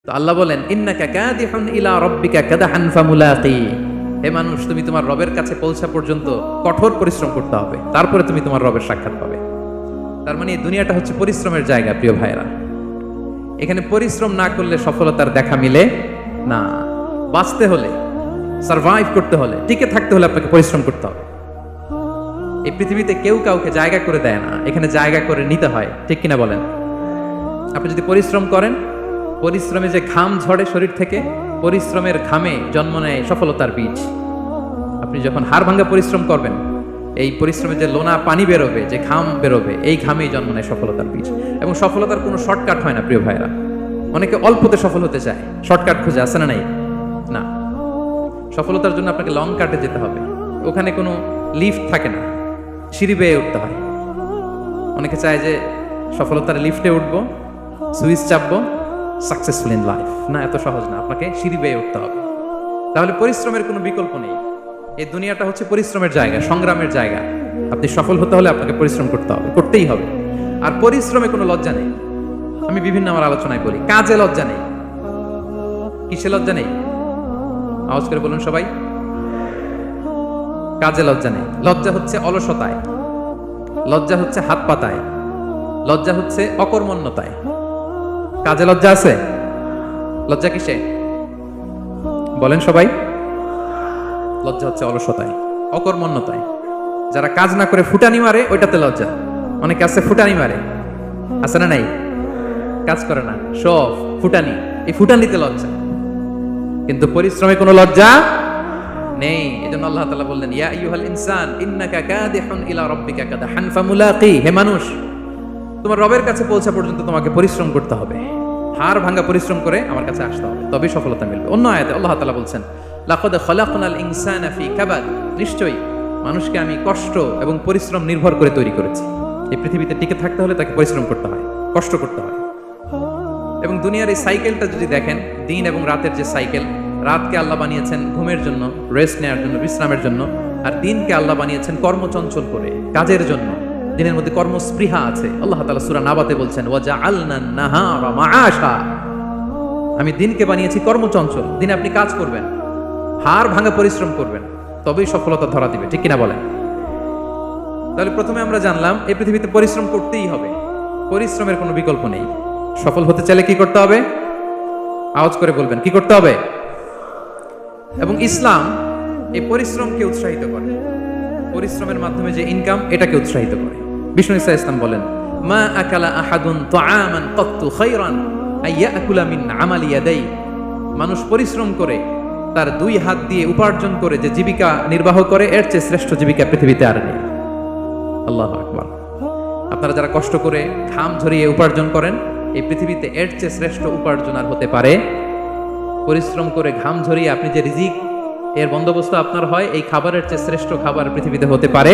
তো আল্লাহ বলেন ইন্নাকা কাদিহুন ইলা রাব্বিকা কাদহান ফামুলাকি। হে মানুষ, তুমি তোমার রবের কাছে পৌঁছা পর্যন্ত কঠোর পরিশ্রম করতে হবে, তারপরে তুমি তোমার রবের সাক্ষাৎ পাবে। তার মানে এই দুনিয়াটা হচ্ছে পরিশ্রমের জায়গা। প্রিয় ভাইরা, এখানে পরিশ্রম না করলে সফলতার দেখা মিলে না। বাঁচতে হলে, সারভাইভ করতে হলে, টিকে থাকতে হলে আপনাকে পরিশ্রম করতে হবে। এই পৃথিবীতে কেউ কাউকে জায়গা করে দেয় না, এখানে জায়গা করে নিতে হয়। ঠিক কিনা বলেন? আপনি যদি পরিশ্রম করেন, পরিশ্রমে যে ঘাম ঝরে শরীর থেকে, পরিশ্রমের ঘামে জন্ম নেয় সফলতার বীজ। আপনি যখন হাড় ভাঙা পরিশ্রম করবেন, এই পরিশ্রমে যে লোনা পানি বেরোবে, যে ঘাম বেরোবে, এই ঘামেই জন্ম নেয় সফলতার বীজ। এবং সফলতার কোনো শর্টকাট হয় না প্রিয় ভাইরা। অনেকে অল্পতে সফল হতে চায়, শর্টকাট খুঁজে, আছে না নাই? না, সফলতার জন্য আপনাকে লং কাটে যেতে হবে। ওখানে কোনো লিফট থাকে না, সিঁড়ি বেয়ে উঠতে হয়। অনেকে চায় যে সফলতার লিফটে উঠবো, সুইচ চাপবো, সাকসেসফুল ইন লাইফ। না, এত সহজ না, আপনাকে সিঁড়ি বেয়ে উঠতে হবে। তাহলে পরিশ্রমের কোনো বিকল্প নেই। এই দুনিয়াটা হচ্ছে পরিশ্রমের জায়গা, সংগ্রামের জায়গা। আপনি সফল হতে হলে আপনাকে পরিশ্রম করতে হবে, করতেই হবে। আর পরিশ্রমে কোনো লজ্জা নেই। আমি বিভিন্ন আমার আলোচনায় বলি, কাজে লজ্জা নেই। কিসে লজ্জা নেই? আওয়াজ করে বলুন সবাই। কাজে লজ্জা নেই। লজ্জা হচ্ছে অলসতায়, লজ্জা হচ্ছে হাত পাতায়, লজ্জা হচ্ছে অকর্মণ্যতায়। কাজে লজ্জা আছে? লজ্জা কিসে বলেন সবাই? লজ্জা হচ্ছে অলসতায়, অকর্মণ্যতায়। যারা কাজ না করে ফুটানি মারে, ওইটাতে লজ্জা। অনেকে আছে ফুটানি মারে, আছে না নাই? কাজ করে না, সব ফুটানি, এই ফুটানিতে লজ্জা। কিন্তু পরিশ্রমে কোনো লজ্জা নেই। এজন্য আল্লাহ তাআলা বললেন, ইয়া আইয়ুহাল ইনসান ইন্নাকা কাদিহুন ইলা রাব্বিকা কাদহান ফামুলাকি। হে মানুষ, তোমার রবের কাছে পৌঁছা পর্যন্ত তোমাকে পরিশ্রম করতে হবে। হাড় ভাঙা পরিশ্রম করে আমার কাছে আসতে হবে, তবেই সফলতা মিলবে। অন্য আয়াতে আল্লাহ তাআলা বলছেন, লাকাদ খালাকনাল ইনসানা ফি কাবাদ। নিশ্চয়ই মানুষকে আমি কষ্ট এবং পরিশ্রম নির্ভর করে তৈরি করেছি। এই পৃথিবীতে টিকে থাকতে হলে তাকে পরিশ্রম করতে হয়, কষ্ট করতে হয়। এবং দুনিয়ার এই সাইকেলটা যদি দেখেন, দিন এবং রাতের যে সাইকেল, রাতকে আল্লাহ বানিয়েছেন ঘুমের জন্য, রেস্ট নেওয়ার জন্য, বিশ্রামের জন্য। আর দিনকে আল্লাহ বানিয়েছেন কর্মচঞ্চল করে, কাজের জন্য। দিনের মধ্যে কর্মস্পৃহা আছে। আল্লাহ তাআলা সূরা নাবাতে বলছেন, ওয়াজআলনান নাহারা মাআশা। আমি দিনকে বানিয়েছি কর্মচঞ্চল। দিনে আপনি কাজ করবেন, হাড় ভাঙা পরিশ্রম করবেন, তবেই সফলতা ধরা দিবে। ঠিক কিনা বলেন? তাহলে প্রথমে আমরা জানলাম এই পৃথিবীতে পরিশ্রম করতেই হবে, পরিশ্রমের কোনো বিকল্প নেই। সফল হতে চাইলে কি করতে হবে? আওয়াজ করে বলবেন, কি করতে হবে? এবং ইসলাম এই পরিশ্রমকে উৎসাহিত করে। পরিশ্রমের মাধ্যমে যে ইনকাম, এটাকে উৎসাহিত করে। বিষ্ণু ঈসা ইসলাম বলেন, মা আকালা আহাদুন তাআমান কাত্তু খায়রান আইয়াকুলা মিন আমালি ইয়াদাই। মানুষ পরিশ্রম করে, তার দুই হাত দিয়ে উপার্জন করে যে জীবিকা নির্বাহ করে, এর চেয়ে শ্রেষ্ঠ জীবিকা পৃথিবীতে আর নেই। আল্লাহু আকবার। আপনারা যারা কষ্ট করে ঘাম ঝরিয়ে উপার্জন করেন, এই পৃথিবীতে এর চেয়ে শ্রেষ্ঠ উপার্জন আর হতে পারে? পরিশ্রম করে ঘাম ঝরিয়ে আপনি যে রিজিক এর বন্দোবস্ত আপনার হয়, এই খাবারের চেয়ে শ্রেষ্ঠ খাবার পৃথিবীতে হতে পারে